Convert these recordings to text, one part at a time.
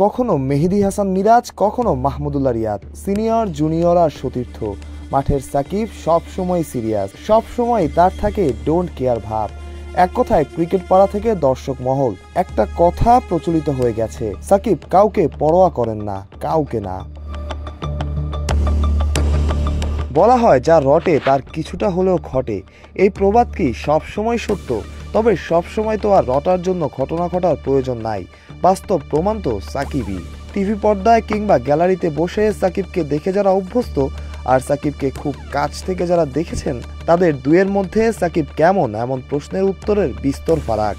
কখনো মেহেদী হাসান মিরাজ, কখনো Mahmudullah Riyad, senior junior আর সতীর্থ। মাঠের সাকিব সব সময় সিরিয়াস, সব সময় তার থাকে ডোন্ট কেয়ার ভাব। এক কথায় ক্রিকেট পাড়া থেকে দর্শক মহল একটা কথা প্রচলিত হয়ে গেছে, সাকিব কাউকে পরোয়া করেন না, কাউকে না। বলা হয় যা রটে তার কিছুটা হলেও ঘটে। এই প্রবাদ কি সবসময় সত্য? তবে সবসময় তো আর রটার জন্য ঘটনা ঘটার প্রয়োজন নাই। বাস্তব প্রমাণ তো সাকিবই। টিভি পর্দায় কিংবা গ্যালারিতে বসে সাকিবকে দেখে যারা অভ্যস্ত আর সাকিবকে খুব কাছ থেকে যারা দেখেছেন, তাদের দুয়ের মধ্যে সাকিব কেমন এমন প্রশ্নের উত্তরের বিস্তর ফারাক।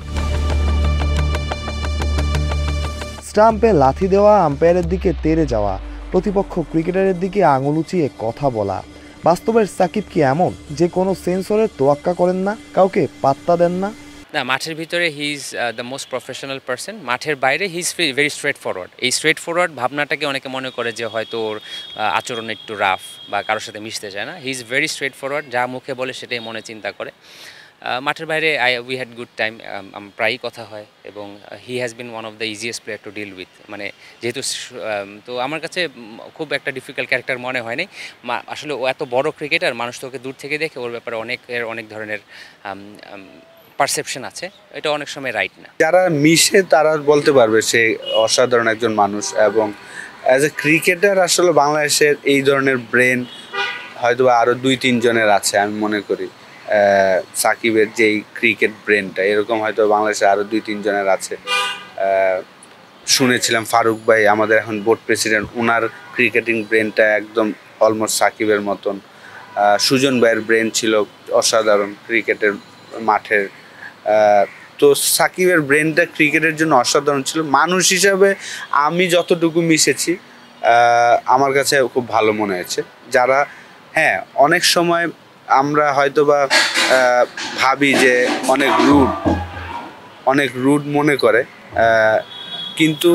স্টাম্পে লাথি দেওয়া, আম্পায়ারের দিকে তেড়ে যাওয়া, প্রতিপক্ষ ক্রিকেটারের দিকে আঙুল উঁচিয়ে কথা বলা। বাস্তবের সাকিব কি এমন যে কোনো সেন্সরের তোয়াক্কা করেন না, কাউকে পাত্তা দেন না? না, মাঠের ভিতরে he is the most professional person. মাঠের বাইরে he is very straight forward. এই স্ট্রেট ফরওয়ার্ড ভাবনাটাকে অনেকে মনে করে যে হয়তো ওর আচরণ একটু রাফ বা কারোর সাথে মিশতে চায় না। He is very straight forward, যা মুখে বলে সেটাই মনে চিন্তা করে। মাঠের বাইরে উই হ্যাড গুড টাইম, প্রায়ই কথা হয় এবং he has been one of the easiest player to deal with. মানে যেহেতু তো আমার কাছে খুব একটা ডিফিকাল্ট ক্যারেক্টার মনে হয়নি। আসলে ও এত বড় ক্রিকেটার, মানুষ তো ওকে দূর থেকে দেখে ওর ব্যাপারে অনেক ধরনের পারসেপশন আছে, এটা অনেক সময় রাইট না। যারা মিশে তারা বলতে পারবে সে অসাধারণ একজন মানুষ। এবং অ্যাজ এ ক্রিকেটার আসলে বাংলাদেশের এই ধরনের ব্রেন হয়তো আরও 2-3 জনের আছে আমি মনে করি। সাকিবের যেই ক্রিকেট ব্রেনটা এরকম হয়তো বাংলাদেশে আরও 2-3 জনের আছে। শুনেছিলাম ফারুক ভাই আমাদের এখন বোর্ড প্রেসিডেন্ট, ওনার ক্রিকেটিং ব্রেনটা একদম অলমোস্ট সাকিবের মতন। সুজন ভাইয়ের ব্রেন ছিল অসাধারণ ক্রিকেটের মাঠের। তো সাকিবের ব্রেনটা ক্রিকেটের জন্য অসাধারণ ছিল। মানুষ হিসাবে আমি যতটুকু মিশেছি আমার কাছে খুব ভালো মনে হয়েছে। যারা অনেক সময় আমরা হয়তো বা ভাবি যে অনেক রুড মনে করে, কিন্তু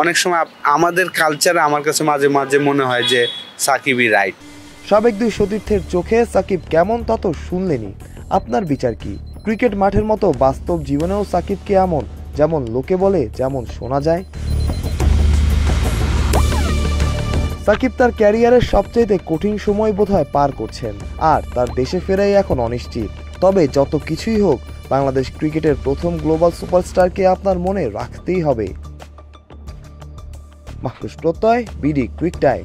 অনেক সময় আমাদের কালচারে আমার কাছে মাঝে মাঝে মনে হয় যে সাকিবই রাইট। সাবেক দুই সতীর্থের চোখে সাকিব কেমন তা তো শুনলেনই, আপনার বিচার কি? ক্রিকেট মাঠের মতো বাস্তব জীবনেও সাকিব কি এমন, যেমন লোকে বলে, যেমন শোনা যায়? সাকিব তার ক্যারিয়ারের সবচেয়ে কঠিন সময় বোধহয় পার করছেন, আর তার দেশে ফেরাই এখন অনিশ্চিত। তবে যত কিছুই হোক, বাংলাদেশ ক্রিকেটের প্রথম গ্লোবাল সুপারস্টারকে আপনার মনে রাখতেই হবে। মাহফুজ প্রত্যয়, বিডি ক্রিক টাইম।